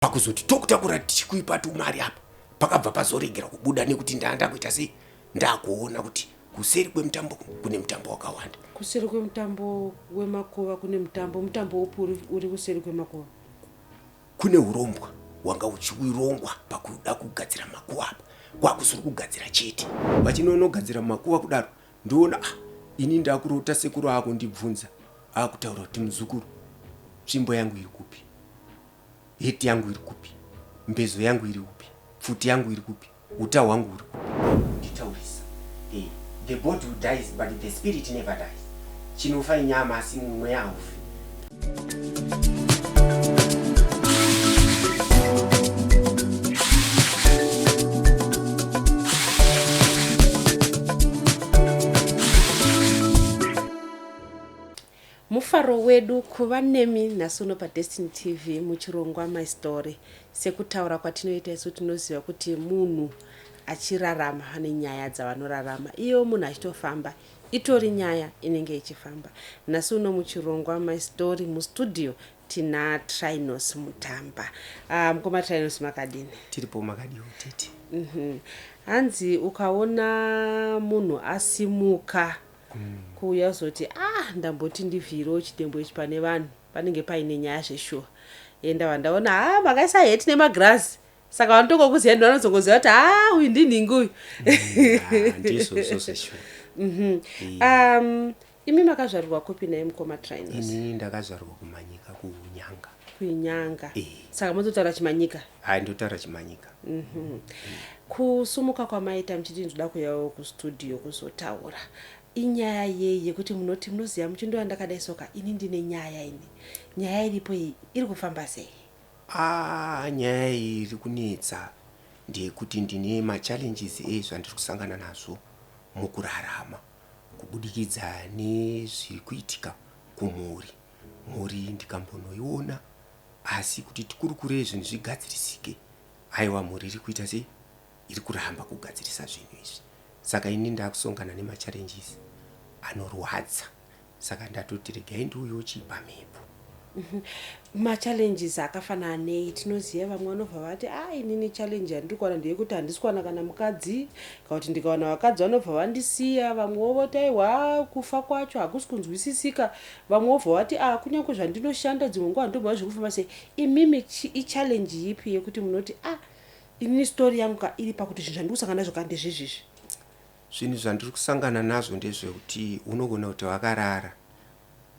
pakuzoti tokutakura tichikuipa tumari apa pakabva pazoregera kubuda nekuti ndaanda kuita sei ndakuona kuti kuseri kwemutambo kune mutambo wakawanda. Kuseri kwemutambo wemakuva kune mutambo upi uri kuseri kwemakova? Kune urombwa wanga uchirongwa pakuda kugadzira makuva apa kwakusiri kugadzira chete vachinonogadzira makuva kudaro ndiona ini ndakurota sekuru ako ndibvunza akutaura kuti muzukuru tsvimbo yangu iri kupi, heti yangu iri kupi, mbezo yangu iri kupi, pfuti yangu iri kupi, uta hwangu uri kupi. Nditaurisa the body dies but the spirit never dies. Chinofa inyama asi mweya haufi. Mufaro wedu kuva nemi nasuno pa Destiny TV muchirongwa My Story. Sekutaura kwatinoita isu tinoziva kuti munhu achirarama ane nyaya dzavanorarama. Iyo munhu achitofamba itori nyaya inenge ichifamba. Nasuno muchirongwa My Story mustudio tina Trinos Mutamba. Mukoma Trinos makadini? Tiripo makadiwo tete. Hanzi ukaona munhu asimuka kuuya zoti ndamboti ndivhiro chitembo ichi pane vanhu panenge paine nyaya zveshuwa enda vandaona makaisa heti nemagrasi saka vanotongokuzia ndo vanozongoziva kuti uyu ndinhingi uyu. Ndizvozvo zveshuwa. Imi makazvarwa kupi naye mukoma Trinos? Ini ndakazvarwa kumanyika kunyanga. Kunyanga. Saka mototaura chimanyika? Ndotaura chimanyika. Kusumuka kwamaita mchiti ndoda kuyawo kustudio kuzotaura. Inyaya yekuti munoti munoziva muchindowa ndakadai soka ini ndine nyaya ini. Nyaya iripo iyi iri kufamba sei? Nyaya iyi iri kunetsa ndekuti ndine machallenges ezvandiri kusangana nazvo mukurarama kubudikidza nezviri kuitika kumhuri. Mhuri ndikambonoiona asi kuti tikurukure zvinhu zvigadzirisike. Aiwa mhuri iri kuita sei? Iri kuramba kugadzirisa zvinhu izvi. Saka ini ndakusongana nemachallenges anorwadza. Saka ndatoti regai ndiuyewo chipa mhepo. Machallenges akafanana nei? Tinoziva vamwe vanobva vati inini challenge yandiri kuwana ndeyekuti handisi kuwana kana mukadzi, kana kuti ndikawana vakadzi vanobva vandisiya. Vamwewo voti aiwa kufa kwacho hakusi kunzwisisika. Vamwewo vobva vati kunyange zvandinoshanda dzimwe nguva ndobva zviri kufamba sei. Imimi ichallenge ipi yekuti munoti inini story yangu iri pakuti zvinhu zvandiri kusangana nazvo ndezvizvizvi? Zvinhu zvandiri kusangana nazvo ndezvekuti unogona kuti wakarara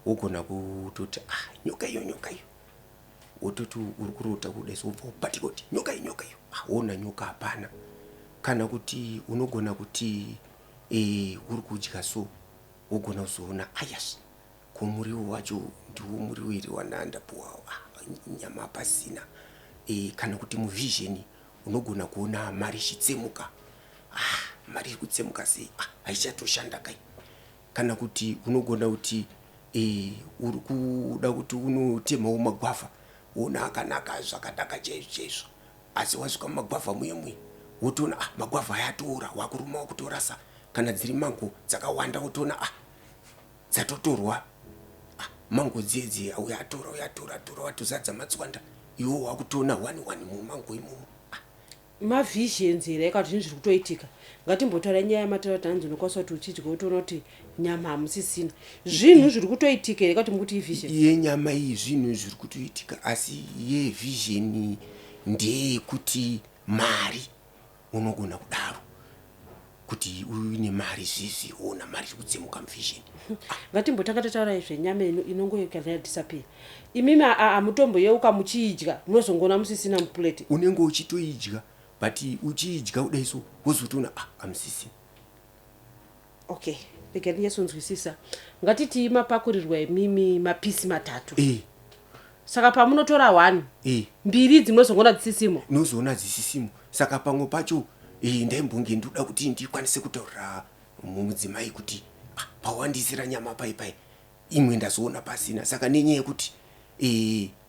wogona kutoti nyoka iyo wototi uri kurota kudai sobva ubatika kuti nyoka iyo wona nyoka hapana. Kana kuti unogona kuti uri kudya so wogona kuzoona ayas kumuriwo wacho ndiwo muriwo iri wandapuwa nyama pasina. Kana kuti muvision unogona kuona mari ichitsemuka. Mari iri kutsemuka sei? Haichatoshandaka kai. Kana kuti unogona kuti uri kuda kuti unotemawo magwavha wona akanaka zvakanaka chaizvo asi wasvika mumagwavha muye wotoona magwavha ayatora wakuruma wakutorasa. Kana dziri mango dzakawanda wotoona dzatotorwa mango dzedzi uyatora watozadza matswanda iwo wakutoona 1 mumango imomo. Mavisions here yakati zvinhu zviri kutoitika. Ngatimbotaura nyaya yamatarata hanzi unokwanisa kuti uchidya wotoona kuti nyama hamusisina. Zvinhu zviri kutoitika here yakati mukuti ivision. Yenyama iyi zvinhu zviri kutoitika asi yevision ndeyekuti mari unogona kudaro kuti uine mari zvizi ona mari iri kutsemuka muvision. Ngatimbotanga totaura zvenyama inongoyekana disappear. Imimi mutombo yeuka muchiidya munozongona musisina mupuleti. Unenge uchitoidya but uchiidya kudai so wozotoona hamusisina. Okay, rega ndinyasonzwisisa. Ngatiti mapakurirwa imimi mapisi matatu. Saka pamunotora 1 mbiri dzinozongona dzisisimo. Nozoona dzisisimo. Saka pamwe pacho ndaimbonge ndoda kuti ndikwanise kutaurira mudzimai kuti pawandisira nyama pai imwe ndazoona pasina. Saka nenyaya yekuti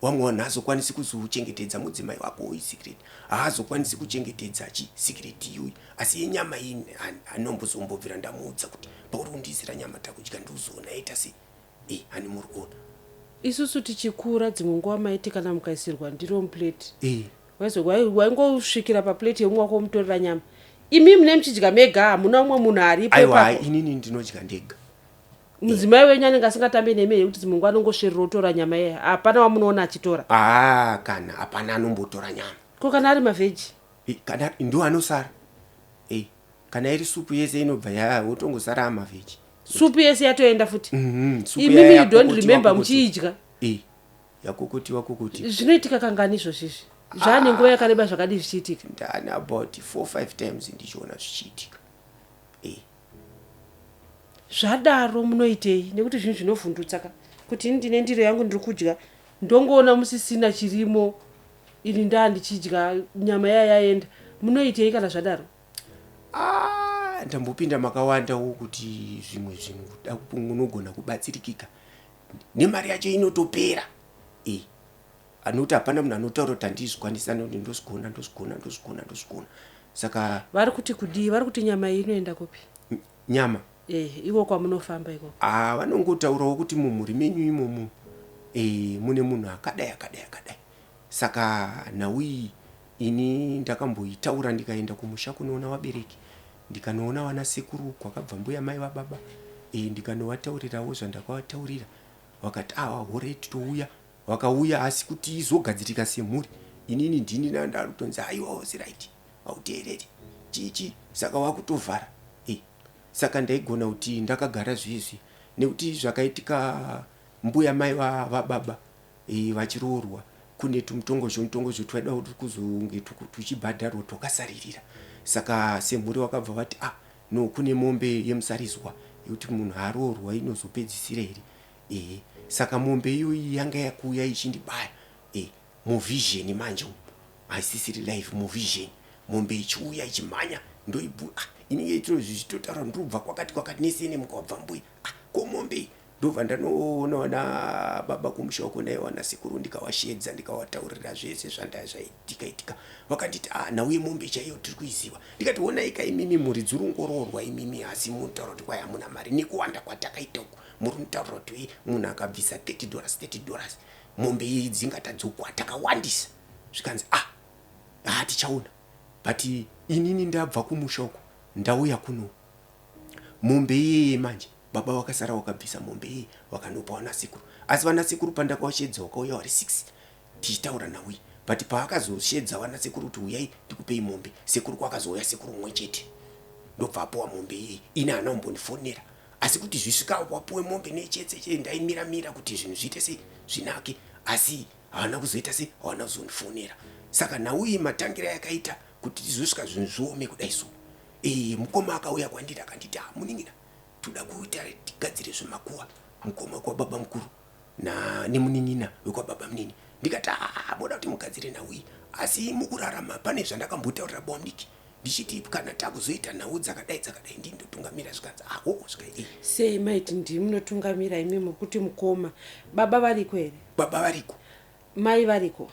wamwe wanhu haazokwanisi kuzochengetedza mudzimai wako secret, haazokwanisi kuchengetedza secret iyoyi. Asi yenyama iyi anombozombobvira ndamuudza kuti pauri kundisira nyama takudya ndiuzoona ita sei. Hani muri kuona isusu tichikura dzimwe nguva maiti kana mukaisirwa ndiro muplate eh waingosvikira paplate yemwe wako mutorera nyama imi mune muchidya mega hamuna umwe munhu aripo aiwa inini ndinodya ndega mudzimai wenyu anenge asingatambe nemi yekuti dzimwe nguva anongosverera otora nyama iya hapana wamunoona achitora kana hapana anombotora nyama ko kana ari mavheji kana ndo anosara kana iri supu yese inobva wotongosara amavheji supu yese yatoenda futi supu imimi you don't remember muchiidya yakokotiwa kokoti zvinoitika kangani izvozvizvi zvaane nguva yakareba zvakadii zvichiitika ndani about 4-5 times ndichiona zvichiitika zvadaro munoitei nekuti zvinhu zvinovhundutsaka kuti ini ndine ndiro yangu ndiri kudya ndongoona musisina chirimo ini ndaa ndichidya nyama yaenda munoitei kana zvadaro ndambopinda makawandawo kuti zvimwe zvinhu unogona kubatsirikika nemari yacho inotopera anoti hapana munhu anotaura kuti handizvikwanisa noti ndozvigona saka vari kuti kudii vari kuti nyama iyi inoenda kupi nyama ivo kwamunofamba ikoko vanongotaurawo kuti mumhuri menyu imomo mune munhu akadai saka nhau iyi ini ndakamboitaura ndikaenda kumusha kunoona vabereki ndikanoona vana sekuru kwakabva mbuya mai vababa ndikanowataurirawo zvandakavataurira vakati hore titouya vakauya asi kuti izogadzirika semhuri inini ndini nandarutonzi aiwa wasiraiti hauteereri chichi saka wakutovhara saka ndaigona kuti ndakagara zvizvi nekuti zvakaitika mbuya mai vababa vachiroorwa kune tumutongozvo twaida kuti kuzonge tuchibhadharwa twakasaririra saka semhuri vakabva vati no kune mombe yemusarizwa yekuti munhu aroorwa inozopedzisira here saka mombe iyoyi yanga yakuuya ichindibaya muvision manje haisisiri live muvision mombe ichiuya ichimhanya ndoibu inenge itiro zvichitotaura ndobva kwakati nesene mukabva mbuya ko mombe ndobva ndanoona wana baba kumusha uko naye wana sekuru ndikawashedza ndikawataurira zvese zvaitika vakanditi nauye mombe chaiyo tiri kuiziva ndikati ona ika imimi muri dzurungoroorwa imimi asi munotaura kuti kwai hamuna mari nekuwanda kwatakaita uku muri mutaura kuti munhu akabvisa $30 mombe iyi dzingatadzokwa takawandisa zvikanzi tichaona but inini ndabva kumusha uko ndauya kuno mombe iyeye manje baba wakasara wakabvisa mombe iyi wakanopa vanasekuru asi vanasekuru pandakawashedza wakauya wari 6 tichitaura naui but paakazoshedza vanasekuru kuti uyai ndikupei mombe sekuru kwakazouya sekuru mumwe chete ndobva apowa mombe iyi ine hana umbonifonera asi kuti zvisvika wapuwe mombe nechetse ndaimiramira kuti zvinhu zviite sei zvinake asi havana kuzoita sei havana kuzondifonera saka nauyi matangira yakaita kuti tizosvika zvinhu zviome kudai so mukoma akauya kwandiri akanditi muningira toda kuita tigadzire zvemakuwa mukoma kwababa mukuru nemunin'ina wekwababa munini ndikati boda kuti mugadzire nhau iyi asi mukurarama pane zvandakambotaurira baba mudiki ndichiti kana takuzoita nhau dzakadai ndindotungamira zvikanzi zvika sei maiti ndimunotungamira imi muri kuti mukoma baba variko here baba variko mai variko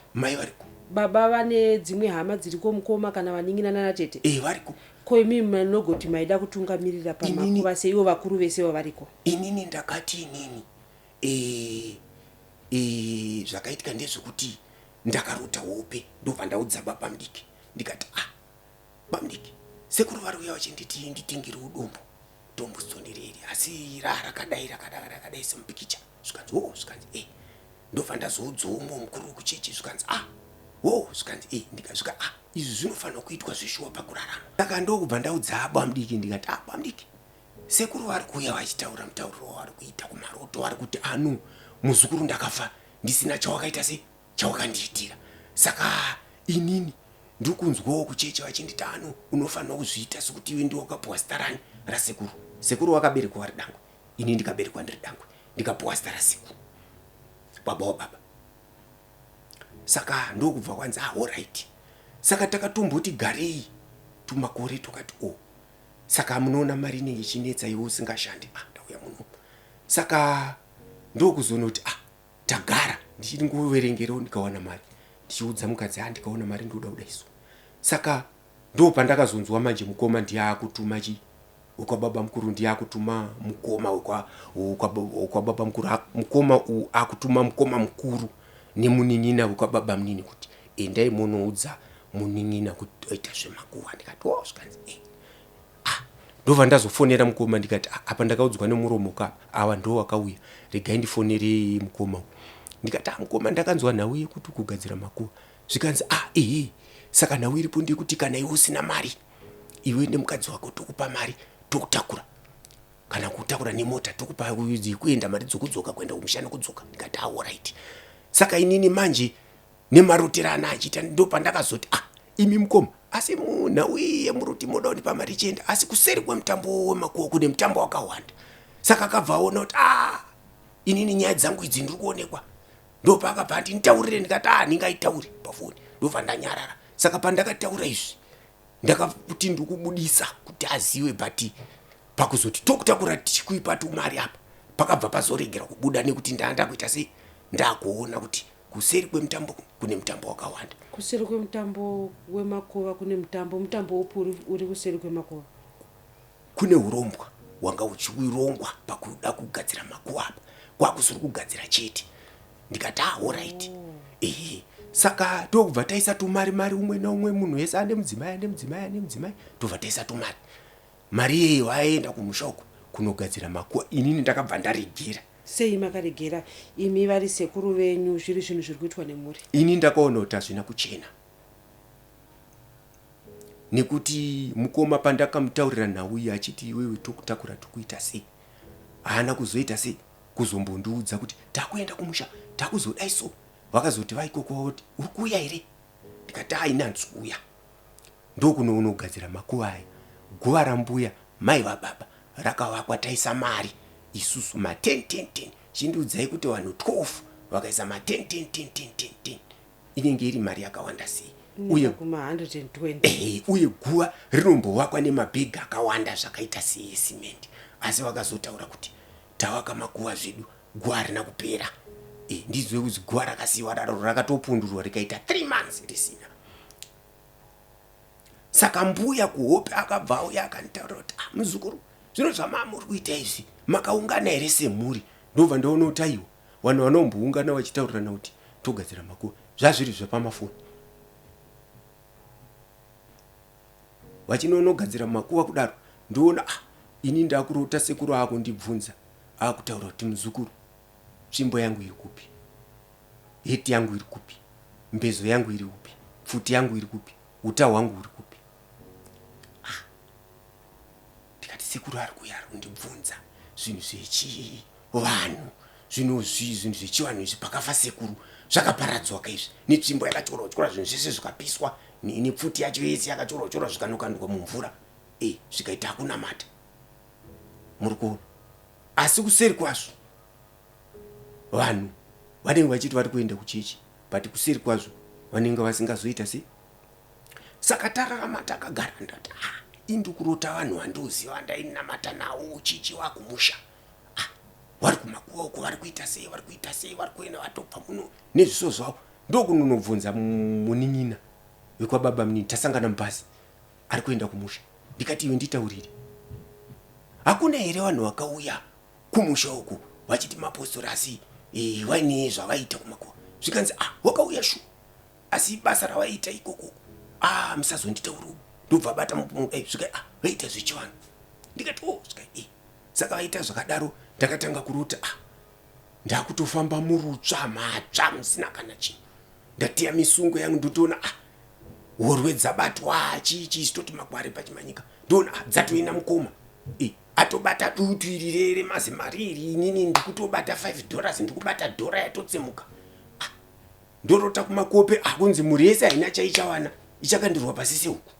baba vane dzimwe hama dziriko mukoma kana vanin'ina nanatete variko ko imimi manogoti maida kutungamirira pamakuva seivo vakuru vesevo variko inini ndakati zvakaitika ndezvekuti ndakarota hope ndobva ndaudza baba mudiki ndikati baba mudiki sekuru vari uya vachinditi nditingirewo dombo zitondereri asi rakadai semupikicha zvikanzi ndobva ndazoudzomo mukuru wekuchechi zvikanzi zvikanzi ndikasvika izvi zvinofanira kuitwa zvishuwa pakurarama saka ndokubva ndaudza baba mudiki ndikati baba mudiki sekuru vari kuuya vachitaura mutauriro wavari kuita kumaroto vari kuti muzukuru ndakafa ndisina chawakaita se chawakandiitira saka inini ndiri kunzwawo kuchechi vachinditi unofanira kuzviita sekuti iwe ndiwakapuwa zita rani rasekuru wakaberekwa vari dangwe ini ndikaberekwa ndiri dangwe ndikapuwa zita rasekuru baba wababa saka ndokubva kwanzi alright saka takatomboti garei tumakore tokati saka munoona mari inenge ichinetsa iwe usingashandi ndauya muno saka ndokuzonoti tagara ndichiri ngoverengerewo ndikawana mari ndichiudza mukadzi ndikaona mari ndoda kudaiso saka ndopandakazonzwa manje mukoma ndiye akutuma Ukababa mkuru ndiye akutuma mukoma ukababa mkuru mukoma akutuma mukoma mkuru nemunin'ina ukababa munini kuti endai munoudza munin'ina kuti oita zvemakuwa. Ndikati zvikanzi ndobva ndazofonera mukoma ndikati apa ndakaudzwa nemuromo ka awa ndo wakauya regai ndifonere mukoma. Ndikati mukoma ndakanzwa nhau yekuti kugadzira makuwa. Zvikanzi saka nhau iripo ndekuti kana iwe usina mari iwe nemukadzi wako tokupa mari tokutakura, kana kutakura nemota tokupa kuenda mari dzokudzoka kuenda kumushando kudzoka. Ndikati alright. Saka inini manje nemaroterana achiita ndopandakazoti imi mukoma asi nhau yemuruti moda kundipa mari chienda, asi kuseri kwemutambo wemakuwa kune mutambo wakawanda. Saka akabva aona kuti inini nyaya dzangu idzi ndiri kuonekwa. Ndopakabva ati nditaurire. Ndikati ndingaitauri pafoni. Ndobva ndanyarara. Saka pandakataura izvi ndakakuti ndikubudisa kuti aziwe, but pakuzoti tokutakura tichikuipa tumari apa pakabva pazoregera kubuda nekuti ndakuita sei ndakuona kuti kuseri kwemutambo kune mutambo wakawanda. Kuseri kwemutambo wemakuwa kune mutambo upi uri kuseri kwemakuwa? Kune urombwa wanga uchirongwa pakuda kugadzira makuwa apa, kwakusiri kugadzira chete. Ndikati alright. Saka tobva taisa tumari umwe naumwe munhu wese ane mudzimai tobva taisa tumari. Mari iyeyo aenda kumusha uko kunogadzira makuwa. Inini ndakabva ndaregera. Sei makaregera imi vari sekuru venyu zviri zvinhu zviri kuitwa nemuri? Ini ndakaona kuti hazvina kuchena, nekuti mukoma pandakamutaurira nhau iyi achiti iwewe tokutakura tokuita sei, haana kuzoita sei kuzombondiudza kuti takuenda kumusha takuzodai so. Vakazoti vaikoko kuti uri kuuya here? Ndikati inanzi kuuya. Ndokuno unogadzira makuwa aya. Guva rambuya mai vababa rakavakwa taisa mari isusu ma10 chindiudzai kuti vanhu 12 vakaisa ma10 inenge iri mari yakawanda sei. Uye kuma 120. Uye guva rinombovakwa nemabhegi akawanda zvakaita sei simenti. Asi vakazotaura kuti tavaka makuwa zvedu guva harina kupera. Ndizwe kuti guva rakasiyiwa raro rakatopundurwa rikaita 3 months risina. Saka mbuya kuhope akabva auya akanitaura kuti muzukuru zvino zvamamuri kuita izvi makaungana here semhuri? Ndobva ndaona kuti aiwa vanhu vanomboungana vachitaurirana kuti togadzira makuwa zvazviri zvepamafoni. Vachinonogadzira makuwa kudaro ndoona ini ndakurota sekuru ako ndibvunza akutaura kuti muzukuru tsvimbo yangu iri kupi, heti yangu iri kupi, mbezo yangu iri kupi, pfuti yangu iri kupi, uta hwangu uri kupi. Ndikati sekuru ari kuya ari kundibvunza zvinhu zvechivanhu, zvinhu zvechivanhu izvi pakafa sekuru zvakaparadzwa kaizvi, netsvimbo yakachorwa zvinhu zvese zvikapiswa, nepfuti yacho yese yakachorwa zvikanokandwa mumvura, zvikaita hakuna mata. Muri kuona? Asi kuseri kwazvo vanhu vanenge vachiti vari kuenda kuchechi, but kuseri kwazvo vanenge vasingazoita sei. Saka tararama takagara ndati indikurota vanhu vandoziva ndainamata nawo chichi wakumusha. Vari kumakuwa uko vari kuita sei, vari kuenda vatobva muno nezviso zvavo. Ndokunonobvunza munin'ina wekwababa munini, tasangana mubhazi ari kuenda kumusha. Ndikati iwe nditaurire, hakuna here vanhu vakauya kumusha uku vachiti mapostori asi vaine zvavaita kumakuwa? Zvikanzi wakauya shu, asi basa ravaita ikoko musazonditauriwo. Ndobva bata mudai zvika vaita zvechivanhu. Ndikati zvika saka vaita zvakadaro. Ndakatanga kurota ndakutofamba murutsva matsva musina kana chinhu. Ndatiya misungo yangu ndotoona horwe dzabatwa chichitoti magware pachimanyika. Ndoona dzatoina mukoma atobata dutu iri rere mazi mari iri inini ndikutobata $5 ndikubata dhora yatotsemuka. Ndorota kumakope kunzi mhuri yese haina chaichawana, ichakandirwa pasise uku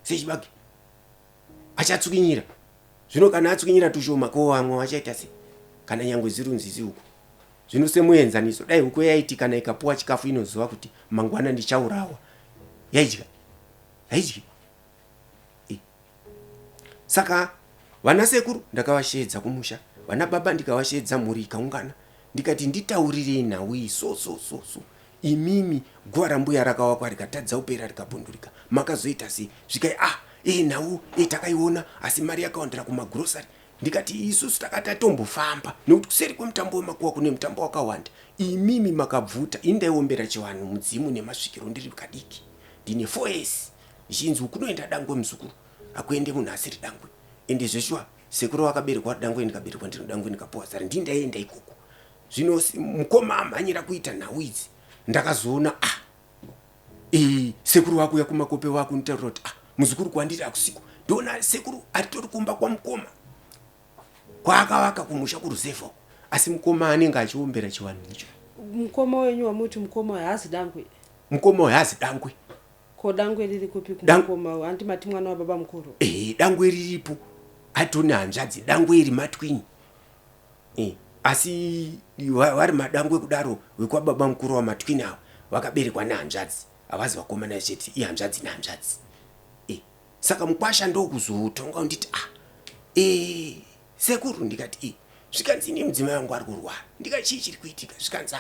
sechibage achatsukinyira. Zvino kana atsukinyira tushoma ko vamwe vachaita sei? Kana nyangwe zirunzizi uku zvino semuenzaniso dai huko yaiti kana ikapuwa chikafu inoziva kuti mangwana ndichaurawa yaidya haidyi. Saka vana sekuru ndakavashedza kumusha, vana baba ndikavashedza, mhuri ikaungana. Ndikati nditaurirei nhau iyi so imimi guva rambuya rakavakwa rikatadza upera rikapundurika, makazoita sei? Zvikai nhau takaiona asi mari yakawandira kumagrosari. Ndikati isusu takati atombofamba nekuti kuseri kwemutambo wemakuwa kune mutambo wakawanda. Imimi makabvuta indaiwombera chivanhu mudzimu nemasvikiro ndiri kadiki. Ndine 4S zhinzi kunoenda dangwe muzukuru akuende munhu asiri dangwe. Ende zveshwa sekuru wakaberekwa dangwe ndikaberekwa ndiri dangwe ndikapuwa zari ndindaenda ikoko. Zvino mukoma amhanyira kuita nhau idzi ndakazoona sekuru wako yakumakope wako nitaura kuti muzukuru kwandiri akusiku ndoona sekuru aritori kumba kwamukoma kwaakavaka kumusha kuruzevha uko asi mukoma anenge achiombera chivanhu icho. Mukoma wenyu wamuti mukoma haazi dangwe? Mukoma haazi dangwe. Ko dangwe riri kupi kumukoma? Handi mati mwana wababa mukuru? Dangwe riripo atoni hanzvadzi dangwe iri matwini. Asi vari madangwe kudaro wekwababa mukuru wamatwini avo vakaberekwa nehanzvadzi havazi vakomana chete ihanzvadzi nehanzvadzi. Saka mukwasha ndokuzotonga unditi sekuru ndikati zvikanzi ine mudzimai wangu ari kurwara. Ndikati chii chiri kuitika? Zvikanzi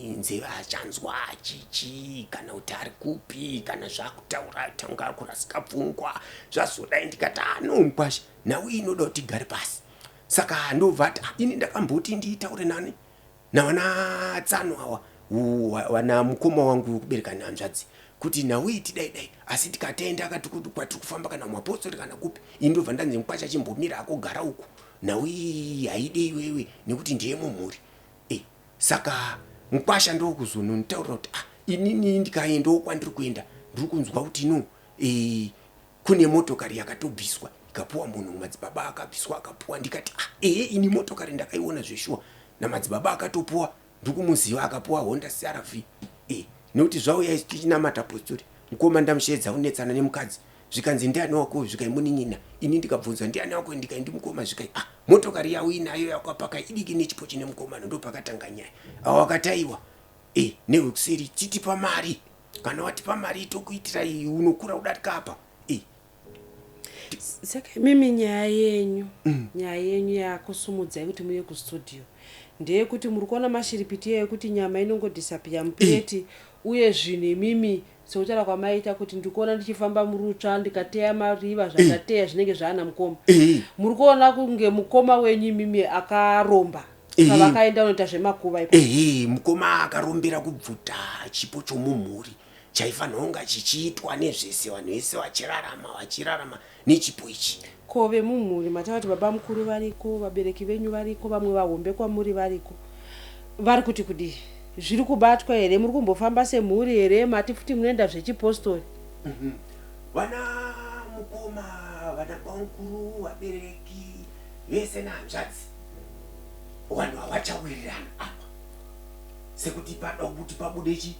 nzeve achanzwa chichi kana kuti ari kupi kana zvakutaura tanga ari kurasika pfungwa zvazodai. Ndikati mukwasha nhau inoda kuti igare pasi. Saka ndobva ati ini ndakamboti ndiitaure nani navana tsano awa wana mukoma wangu kubereka nehanzvadzi kuti nhau iti dai asi tikatenda akati kuti kwatiri kufamba kana muapostori kana kupi. Ini ndobva ndanzi mukwasha chimbomira akogara uku nhau iyi haide iwewe nekuti ndiye mumhuri. Saka mukwasha ndokuzononitaurira kuti inini ndikaendawo kwandiri kuenda ndiri kunzwa kuti kune motokari yakatobviswa ikapuwa munhu madzibaba akabviswa akapuwa. Ndikati ini motokari ndakaiona zveshuwa namadzibaba akatopuwa ndikumuziva akapuwa Honda CR-V. Nekuti zvauya tichinamata apostori mukoma ndamushedza unetsana nemukadzi zvikanzi ndiani wako zvikaimunin'ina. Ini ndikabvunzwa ndiani wako ndikai ndimukoma zvikai motokari yawo inayo yakapaka idiki nechipo chine mukomana ndopakatanga nyaya awakataiwa newekuseri titipa mari kana watipa mari tokuitira unokura udarika apa. Saka mimi nyaya yenyu yakusumudzai kuti muye kustudio ndeyekuti muri kuona mashiripiti ekuti nyama inongodisapia mupureti uye zvine mimi sekutaura kwamaita kuti ndikuona ndichifamba murutsva ndikateya mariva zvandateya zvinenge zvaana mukoma. Muri kuona kunge mukoma wenyu mimi akaromba pavakaenda unoita zvemakuva ipo. Mukoma akarombera kubvuta chipo chomumhuri chaifanira kunga chichiitwa nezvese vanhu vese vachirarama nechipo ichi. Ko vemumhuri mataura kuti baba mukuru variko, vabereki venyu variko, vamwe vahombe kwamuri variko, vari kuti kudii? Zviri kubatwa here? Muri kumbofamba semhuri here? Mati futi munoenda zvechipostori? Vana mukoma, vana bamukuru, vabereki vese nehanzvadzi vanhu havachawirirana apa sekuti pada kuti pabude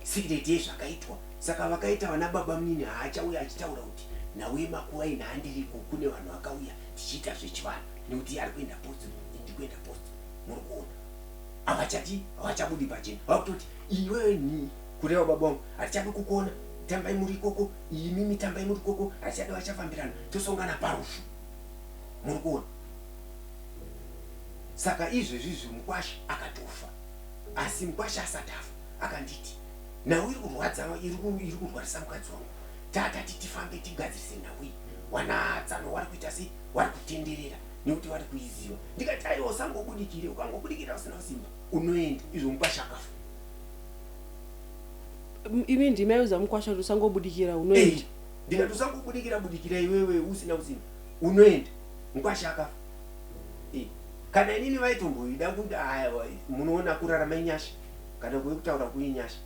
secret yezvakaitwa. Saka vakaita vana baba munini haachauya achitaura kuti nhau yemakuva ina handiriko kune vanhu vakauya tichiita zvechivanhu nekuti ari kuenda posto ndi kuenda posto. Muri kuona havachabudi pachena vakutoti iwewe ni kureva baba wangu hatichadi kukuona tambai muri ikoko imimi tambai muri ikoko hatichadi vachafambirana tosongana parufu. Muri kuona. Saka izvezvizvi mukwasha akatofa asi mukwasha asati afa akanditi nhau iri kurwadza iri kurwarisa mukadzi wangu tatati tifambe tigadzirise nhau iyi wana tsano wari kuita sei wari kutenderera nekuti wari kuiziva. Ndikati aiwa usangobudikire ukangobudikira usina simba unoenda izvo mukwasha akafa. Imi ndima yauza mukwasha kuti usangobudikira unoenda. Ndikati usangobudikira iwewe usina simba unoenda mukwasha akafa. Kana inini vaitomboida kuti munoona kurarama inyasha kana kutaura kuinyasha.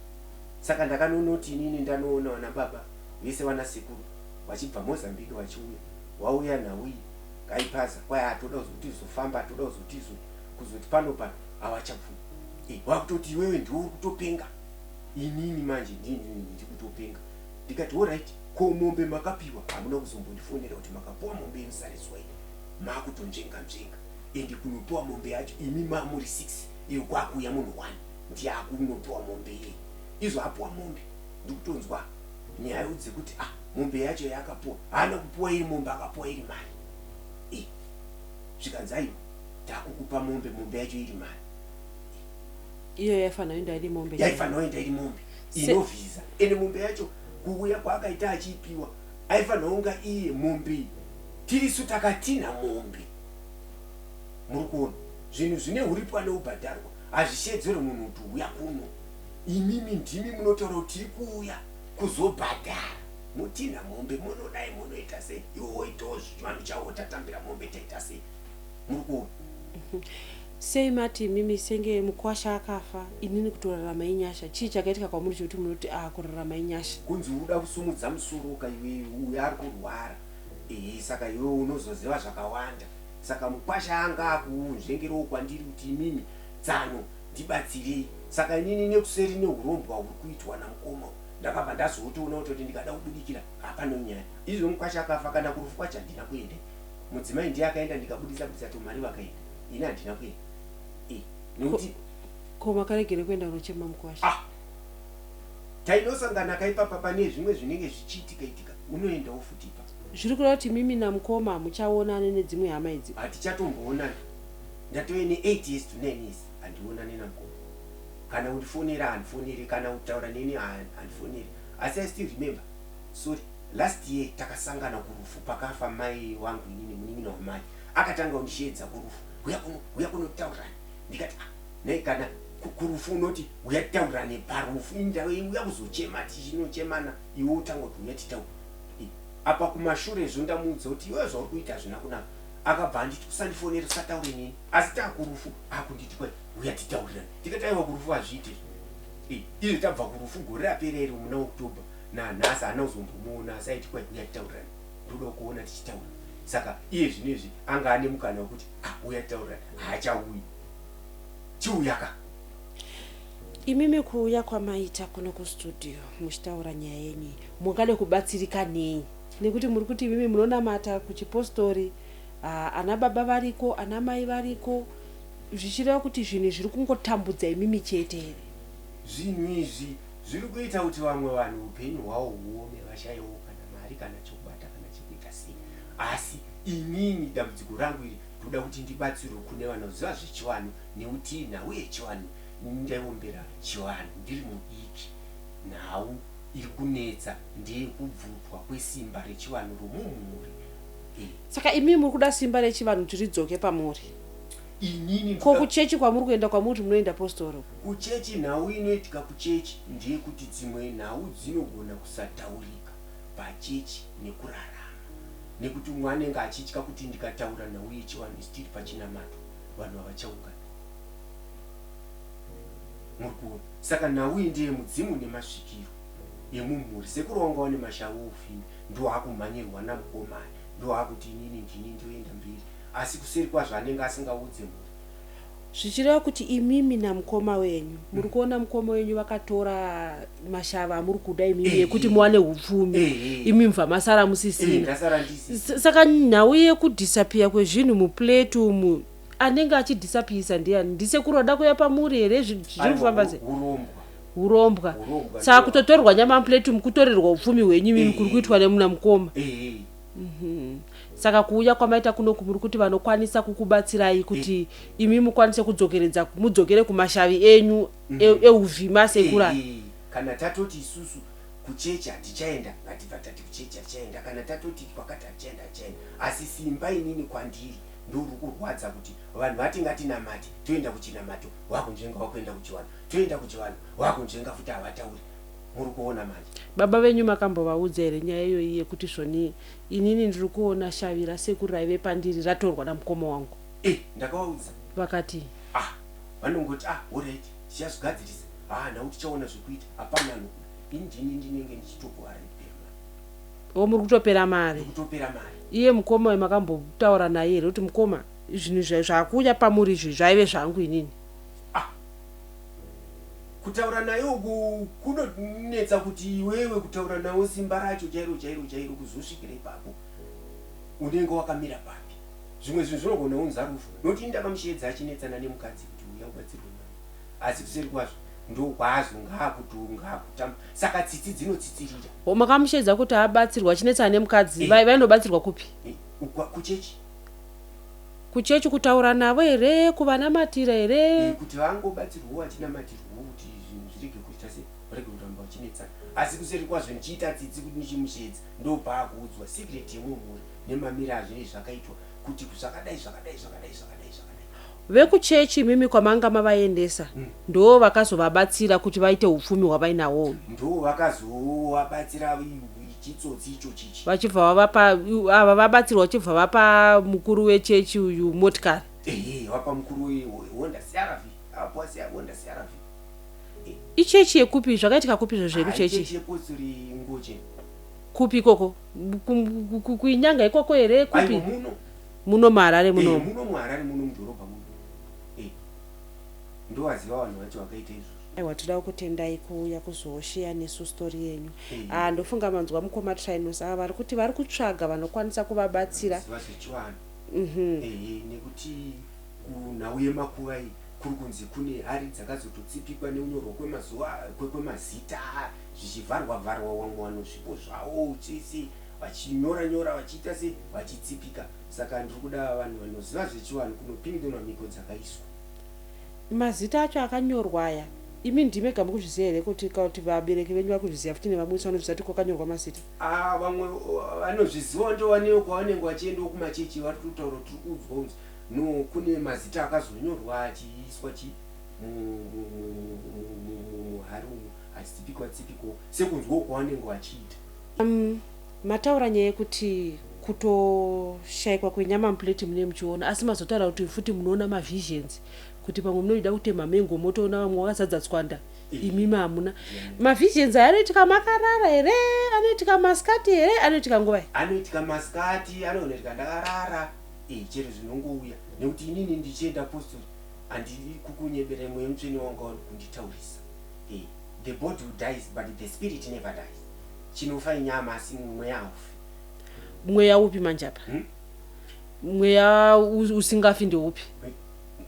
Saka ndakanonoti inini ndanoona vana baba vese vana sekuru vachibva Mozambique vachiuya wauya nhau iyi kaipaza kwai atoda kuzoti izofamba atoda kuzoti kuzoti pano havachabvumi. Vakutoti iwewe ndiwe uri kutopenga inini manje ndiri kutopenga. Ndikati alright ko mombe makapiwa hamuna kuzombondifonera kuti makapuwa mombe yemusariswa iyi makutonzvenga endi kunopiwa mombe yacho imi mamuri 6 iyo kwakuya munhu 1 ndiye akunopiwa mombe iyi. Izvo apuwa mombe ndikutonzwa nyaya dzekuti mombe yacho yakapuwa haana kupuwa iri mombe akapuwa iri mari. Zvikanzi aiwa takukupa mombe yacho iri mari iyo yaifanira kuenda iri mombe yaifanira kuenda iri mombe inovhiza ende mombe yacho kuuya kwaakaita achipiwa aifanira kunga iye mombe tirisu takatina mombe. Muri kuona zvinhu zvine uripo neubhadharwa hazvishedzere munhu kuti uya kuno imimi ndimi munotaura kuti tiri kuuya kuzobhadhara mutina mombe munodai munoita sei iwe woitawo zvivanhu chavo tatambira mombe taita sei. Muri kuona sei mati mimi senge mukwasha akafa inini kutorarama inyasha chii chakaitika kwamuri chokuti munoti kurarama inyasha kunzi uruda kusumudza musoro iwe uyo ari kurwara saka iwe unozoziva zvakawanda saka mukwasha anga akuuzvengerewo kwandiri kuti imimi dzano ndibatsirei saka inini nekuseri neurombwa huri kuitwa namukoma ndakabva ndazotoona kutoti ndikada kubudikira hapana nyaya izvo mukwasha akafa kana kurufu kwacho handina kuenda mudzimai ndiye akaenda ndikabudisa tomari vakaenda ini handina kuenda nekuti ko makaregere kuenda unochema mukwasha tainosangana kaipapa pane zvimwe zvinenge zvichiitika unoendawo futi ipapo zviri kureva kuti mimi namukoma muchaonane nedzimwe hama idzi hatichatomboonani ndatove ne8 years to 9 years handionane namukoma kana undifonera handifoneri kana kutaura neni handifoneri asi I still remember sorry last year takasangana kurufu pakafa mai wangu inini munin'ina wamai akatanga undishedza kurufu uya kunotaurani ndikati nei kana kurufu unoti uyataurane parufu indau uya kuzochema tichinochemana iwe utanga kuti uya titaura apa kumashure zvondamuudza kuti iwe zvauri kuita hazvina kunaka akabva anditi kusandifonera usataure neni asi takurufu akunditi kwai uya titaurirani tikati aiwa kurufu hazviiti izvi tabva kurufu gore rapereri muna Oktoba nanhasi haana kuzombomuona asi aiti kwai uya titaurirani ndoda kuona tichitaura saka iye zvinezvi anga ane mukana wekuti uya titaurirani haachauyi chiuyaka imimi kuuya kwamaita kuno kustudio muchitaura nyaya yenyu mungade kubatsirika nei nekuti muri kuti imimi munonamata kuchipostori ana baba variko ana mai variko zvichireva kuti zvinhu zviri kungotambudza imimi chete here zvinhu izvi zviri kuita kuti vamwe vanhu upenyu hwavo huome vashayiwo kana mari kana chokubata kana chekuita sei asi inini dambudziko rangu iri ndoda kuti ndibatsirwe kune vanoziva zvechivanhu neutina uye chivanhu ndaivombera chivanhu ndiri mudiki nhau iri kunetsa ndeyekubvutwa kwesimba rechivanhu romumhuri saka imimi muri kuda simba rechivanhu kuti ridzoke pamuri inini ko kuchechi kwamuri kuenda kwamuri munoenda postoro kuchechi nhau inoitika kuchechi ndeyekuti dzimwe nhau dzinogona kusataurika pachechi nekurarama nekuti umwe anenge achitya kuti ndikataura nhau yechivanhu isitiri pachinamato vanhu havachaungana murikuona saka nhau iyi ndeyemudzimu nemasvikiro emumhuri sekurongawo nemashavu ofini ndo akumhanyirwa namukomani ndo akuti inini ndini ndoenda mberi asi kuseri kwazvo anenge asingaudze mhuri zvichireva kuti imimi namukoma wenyu muri kuona mukoma wenyu vakatora mashava amuri kuda imimi yekuti muwane upfumi imi mubva masara musisina saka nhau yekudhisapiya kwezvinhu muplate umu anenge achidhisapiyisa ndiani ndisekuroda kuya pamuri here zviri kufamba sei urombwa saka kutotorwa nyama muplate umu kutorerwa upfumi hwenyu imimi kuri kuitwa nemuna mukoma saka kuuya kwamaita kunoku muri kuti vanokwanisa kukubatsirai kuti imi mukwanise kudzokeredza mudzokere kumashavi enyu euvhima sekurani kana tatoti isusu kuchechi hatichaenda ngatibva tati kuchechi hatichaenda kana tatoti kwakati hatichaenda asi simba inini kwandiri ndori kurwadza kuti vanhu vatingatinamati toenda kuchinamato wakunzvenga wakuenda kuchivanhu toenda kuchivanhu wakunzvenga futi havatauri muri kuona manje baba venyu makambovaudza here nyaya iyoyi yekuti zvoni inini ndiri kuona shavi rasekuru raive pandiri ratorwa namukoma wangu ndakavaudza vakati vanongoti alright tichazvigadzirisa nhau tichaona zvekuita hapana anokuda ini ndinenge ndichitopora o muri kutopera mari kutopera mari iye mukoma wemakambotaura naye here kuti mukoma zvinhu zvakuuya pamuri izvi zvaive zvangu inini kutaura naye uku kunonetsa kuti iwewe kutaura nawo simba racho chairo kuzosvikira ipapo unenge wakamira papi zvimwe zvinhu zvinogona unza rufu nokuti ndakamushedza achinetsana nemukadzi kuti uya ubatsirwe mari asi kuseri kwazvo ndokwazonga kutamba saka tsitsi dzinotsitsirira makamushedza kuti abatsirwa achinetsana nemukadzi vainobatsirwa kupi kuchechi kutaura navo here kuvanamatira here kuti vangobatsirwawo vachinamatiriwo kuti zvinhu zvirege kuita se varege kuramba vachinetsana asi kuseri kwazvo ndichiita tsitsi kuti ndichimushedza ndobva kuudzwa secret yemumhuri nemamiri azvinei zvakaitwa kuti zvakadai zvakadai zvakadai zvakadai zvakadai. Vekuchechi mimi kwamanga mavaendesa ndo vakazovabatsira kuti vaite upfumi hwavainahwo, ndo vakazovabatsira chitsotsi icho chichi vachibva vavapa ava vabatsirwa vachibva vapa mukuru wechechi uyu motikari. wapa mukuru wehonda CRV apo asi honda CRV. Ichechi yekupi zvakaitika kupi zvezvedu chechi? Chechi yepostori ngoche. Kupi ikoko? Kuinyanga ikoko here kupi? Aiwa muno muHarare muno. Muno muHarare muno mudhorobha muno. Ndo waziva vanhu vacho vakaita izvo. Aiwa toda kutendai kuuya kuzoshare nesu story yenyu. Ndofunga manzwa mukoma Trinos ava vari kuti vari kutsvaga vanokwanisa kuvabatsira. Vazochiwana. Nekuti kunhau yemakuva iyi kuri kunzi kune hari dzakazototsipikwa neunyorwa kwemazita zvichivharwa wamwe vanozvipo zvavo chese vachinyora vachiita se vachitsipika. Saka ndiri kuda vanhu vanoziva zvechiwanhu kunopindirwa mhiko dzakaiswa. Mazita acho akanyorwa aya imi ndimega mukuzviziva here kuti vabereki venyu vakuzviziva futi nevamwisi vanozviziva kuti kwakanyorwa mazita? Vamwe vanozviziva ndovanewo kwavanenge vachiendawo kumachechi vari kutaura kuti tiri kuudzwa kunzi no kune mazita akazonyorwa achiiswa muhari umu achitsipikwa sekunzwawo kwavanenge vachiita. Mataura nyaya yekuti kutoshayikwa kwenyama mupuleti mune muchiona, asi mazotaura kuti futi munoona mavisions kuti pamwe munoida kutema mengo motoona vamwe vakazadza tswanda imimi hamuna. Mavisions aya anoitika makarara here, anoitika masikati here, anoitika nguva? Anoitika masikati, anooneka ndakarara chero zvinongouya nekuti inini ndichienda postori handiri kukunyebera imwe mutsvene wanga kunditaurisa. The body dies but the spirit never dies. Chinofa inyama asi mweya haufi. Mweya upi manje apa? Mweya usingafi ndeupi?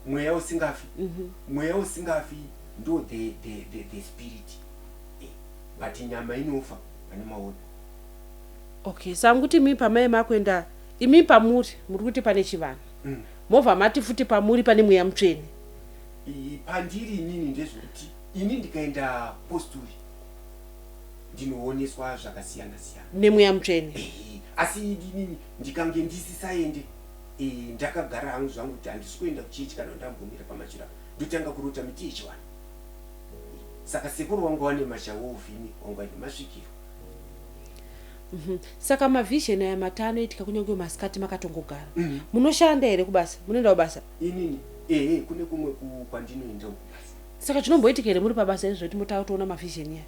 Mweya usingafi. Mweya usingafi ndo the spirit. But nyama inofa pane maona. Okay, sanguti imi pamai makuenda imi pamuri muri kuti pane chivanhu. Movha mati futi pamuri pane mweya mutsvene. Pandiri inini ndezvekuti ini ndikaenda postori ndinooneswa zvakasiyana siyana nemweya mutsvene. Asi inini ndikange ndisisaende ndakagara hangu zvangu kuti handisi kuenda kuchechi kana ndambomira pamachira ndotanga kurota miti yechivanhu. Saka sekuru wangu wane mashawo uvhimi wangu ane masvikiro. Saka mavision aya matano itika kunyange masikati makatongogara. Munoshanda here kubasa? Munoenda kubasa? Inini kune kumwe kwandinoenda kubasa. Saka chinomboitika here muri pabasa izvo kuti mutakutoona mavision aya?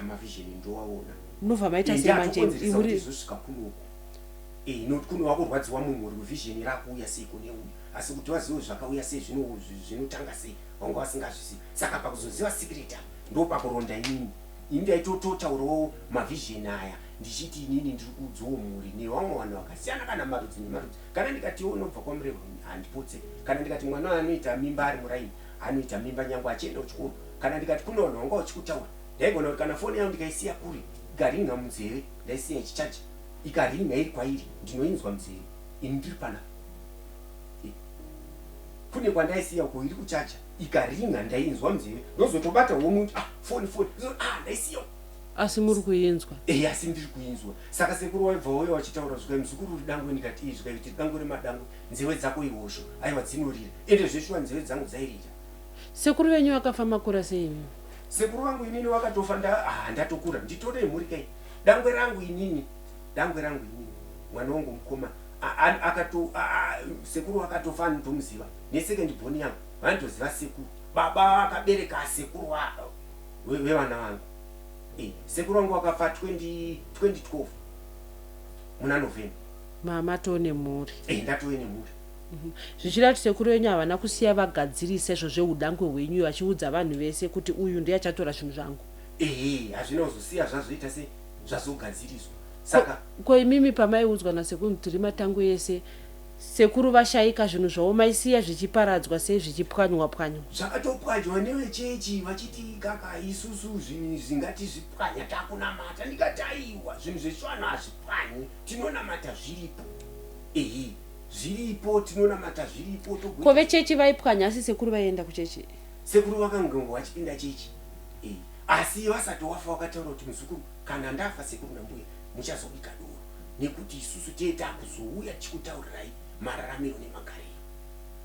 Mavision ndowaona. Munobva maita semanje muri zvosvika kunoku. Noti kuno wakurwadziwa mumhuri vision rakuuya sei kune uyu. Asi kuti wazive zvakauya sei zvinotanga sei wanga wasingazvizivi. Saka pakuzoziva secret ndo pakuronda inini. Ini ndaitotaurawo mavision aya ndichiti inini ndiri kuudzawo mhuri nevamwe vanhu vakasiyana kana marudzi nemarudzi. Kana ndikati unobva kwamureva handipotse. Kana ndikati mwana anoita mimba ari muraini anoita mimba nyange achienda kuchikoro. Kana ndikati kuna vanhu vanga vachikutaura ndaigona kuti kana foni yangu ndikaisiya kure ikaringa munzeve ndaisiya ichichaja ikaringa iri kwairi ndinoinzwa munzeve ini ndiri pana. Kune kwandaisiya uko iri kuchaja ikaringa ndainzwa munzeve ndozotobata womuntu foni ndaisiya. Asi muri kuinzwa? Asi ndiri kuinzwa. Saka sekuru waibva wauya wachitaura zvikai muzukuru uri dangwe ndikati zvikaiti dangwe remadangwe nzeve dzako ihosho aiwa dzinorira ende zveshuwa nzeve dzangu dzairira. Sekuru venyu vakafa makura sei? Sekuru wangu inini wakatofa ndatokura nditorei mhuri kai. Dangwe rangu inini mwana wangu mukoma sekuru akatofa anotomuziva nesecond born yangu vanotoziva sekuru. Baba akabereka sekuru wevana vangu. Sekuru wangu wakafa 2012 muna November. Mama tone mhuri. Ndatove nemhuri. Zvichida kuti sekuru wenyu havana kusiya vagadzirisa izvo zveudangwe hwenyu vachiudza vanhu vese kuti uyu ndiye achatora zvinhu zvangu? Hazvina kuzosiya zvazoita se zvazogadziriswa. Saka imimi pamaiudzwa nasekuru tiri matango ese sekuru vashayika zvinhu zvavo maisiya zvichiparadzwa sei zvichipwanywa pwanywa? Zvakatopwanywa nevechechi vachiti kaka isusu zvinhu zvingati zvipwanya takunamata. Ndikati aiwa zvinhu zveshwana hazvipwanywi tinonamata zviripo. Zviripo tinonamata zviripo. Ko vechechi vaipwanya asi sekuru vaienda kuchechi? Sekuru vakangongo vachipinda chechi. asi wasati wafa wakataura kuti muzukuru kana ndafa sekuru nambuya muchazobika doro nekuti isusu tete akuzouya tichikutaurirai mararamiro nemagariro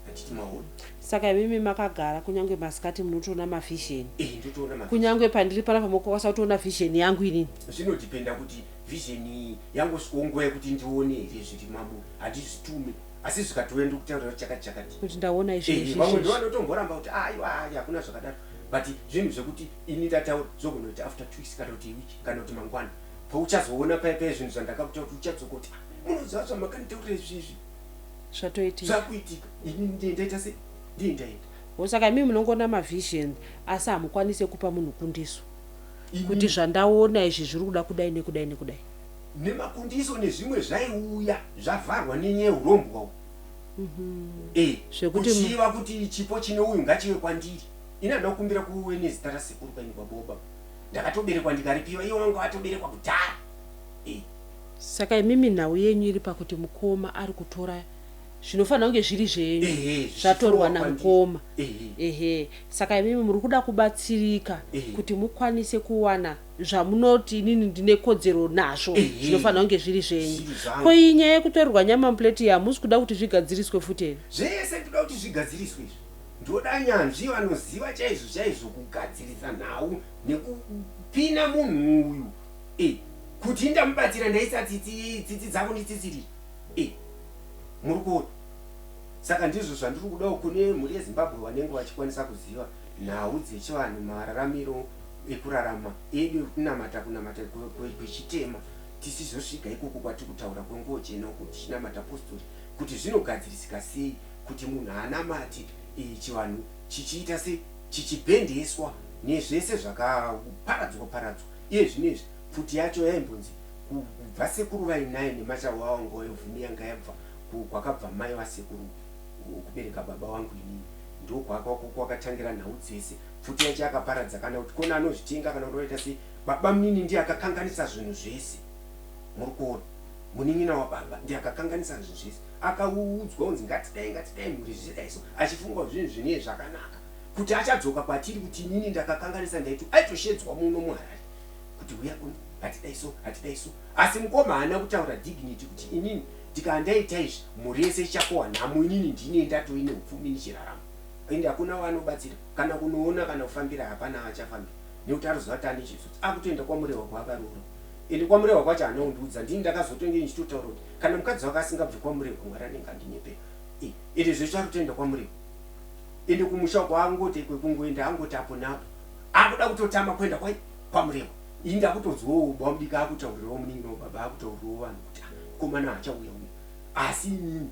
atiti maona. Saka imimi makagara kunyange masikati munotoona mavhisheni. Ndotoona mavhisheni. Kunyange pandiri panapa mokokwanisa kutoona vhisheni yangu inini. Zvinodipenda kuti vhisheni yangu swongoya kuti ndione here zviri mabu handizvitume asi zvikatoenda kutaurira chakati kuti ndaona izvi vamwe ndovanotomboramba kuti aiwa hakuna zvakadaro but zvinhu zvekuti ini ndataura zogona kuti after 2 weeks kana kuti wiki kana kuti mangwana pauchazoona paipai zvinhu zvandakakutaura kuti uchadzokoti munoziva zvamakanitaurira izvizvi zvakuitika ini ndaita se ndaenda saka imi munongoona mavhisheni asi hamukwanise kupa munhu kundiso kuti zvandaona izvi zviri kuda kudai nekudai nekudai nemakundiso nezvimwe zvaiuya zvavharwa nenyeurombo kuchiva kuti chipo chine uyu ngachive kwandiri ina ndakumbira kuwe nezita rasekuru kwaini kwaboba ndakatoberekwa ndikaripiwa iwo vanga vatoberekwa kudhara saka imimi nhau yenyu iri pakuti mukoma ari kutora zvinofanira kunge zviri zvenyu zvatorwa namukoma saka imimi muri kuda kubatsirika kuti mukwanise kuwana zvamunoti inini ndine kodzero nazvo zvinofanira kunge zviri zvenyu ko inyaya yekutorerwa nyama mupureti hamusi kuda kuti zvigadziriswe futi zvese ndoda kuti zvigadziriswe izvi ndoda nyanzvi vanoziva chaizvo kugadzirisa nhau nekupina munhu uyu kuti ndamubatsira ndaisa tsitsi dzavo nditsitsiriri muri kuona saka ndizvo zvandiri kudawo kune mhuri yezimbabwe vanenge vachikwanisa kuziva nhau dzechivanhu mararamiro ekurarama edu kunamata kwechitema tisizosvika ikoko kwatiri kutaura kwenguo chena uko tichinamata postori kuti zvinogadzirisika sei kuti munhu anamati chivanhu chichiita se chichibhendeswa nezvese zvakaparadzwa iye zvinezvi pfuti yacho yaimbonzi kubva sekuru vainaye nemachavo avo ngoyovhumi yanga yabva kwakabva mai vasekuru kubereka baba wangu inini ndokwakatangira nhau dzese pfuti yacho akaparadza kana kuti kona anozvitenga kana kutoita se baba munini ndiye akakanganisa zvinhu zvese muri kuona munin'ina wababa ndiye akakanganisa zvinhu zvese akaudzwa unzi ngatidai mhuri zvidaiso achifunga zvinhu zvinei zvakanaka kuti achadzoka kwatiri kuti inini ndakakanganisa ndaiti aitoshedzwa muno muharare kuti uya kuno hatidaiso asi mukoma haana kutaura dignity kuti inini ndikandaita izvi mhuri yese ichakohwa nhamo inini ndine ndatoine upfumi nichirarama ende hakuna wanobatsira kana kunoona kana kufambira hapana achafambira nekuti ariziva kuti ane chitsotsi akutoenda kwamurehwa kwaakaroora ende kwamurehwa kwacho haana kundiudza ndini ndakazotonge ndichitotaura kuti kana mukadzi wake asingabvi kwamurehwa mwari anenge andinyepeya ende zveshe ari kutoenda kwamurehwa ende kumusha kwaangoti kwekungoenda angoti apo napo akuda kutotama kuenda kwamurehwa ini ndakutonzwawo bwamudika akutaurirawo munin'ina wababa akutaurirawo vanhu kuti komana hachauya uya asi inini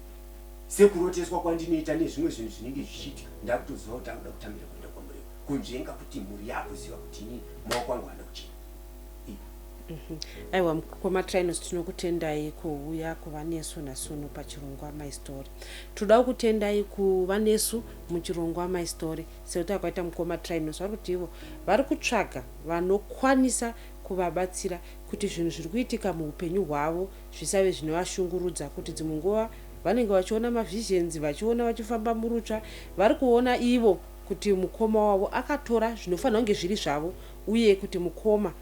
sekuroteswa kwandinoita nezvimwe zvinhu zvinenge zvichiitika ndakutoziva kuti akuda kutambira kuenda kwamurehwa kunzvenga kuti mhuri yakuziva kuti inini maoko angu haana kuchena aiwa mukoma Trinos tinokutendai kuuya kuva nesu nasuno pachirongwa My Story. Todawo kutendai kuva nesu muchirongwa My Story sekuti akaita mukoma Trinos vari kuti ivo vari kutsvaga vanokwanisa kuvabatsira kuti zvinhu zviri kuitika muupenyu hwavo zvisave zvinovashungurudza kuti dzimwe nguva vanenge vachiona mavhizhenzi vachiona vachifamba murutsva vari kuona ivo kuti mukoma wavo akatora zvinofanira kunge zviri zvavo uye kuti mukoma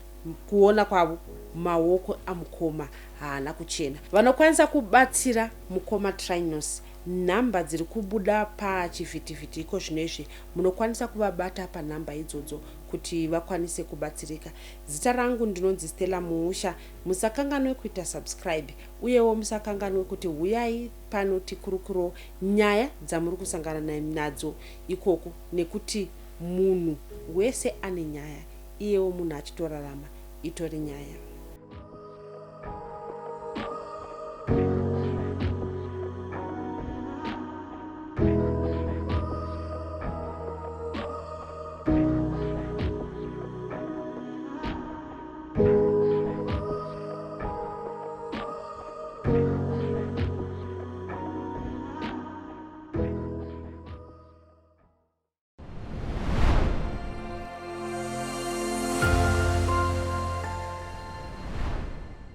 kuona kwavo maoko amukoma haana kuchena. Vanokwanisa kubatsira mukoma Trinos namba dziri kubuda pachivhitivhiti iko zvinezvi munokwanisa kuvabata panhamba idzodzo kuti vakwanise kubatsirika. Zita rangu ndinonzi Stella Muusha. Musakanganwe kuita subscribe uyewo musakanganwe kuti huyai pano tikurukuro nyaya dzamuri kusangana nadzo ikoko nekuti munhu wese ane nyaya iyewo munhu achitorarama itori nyaya.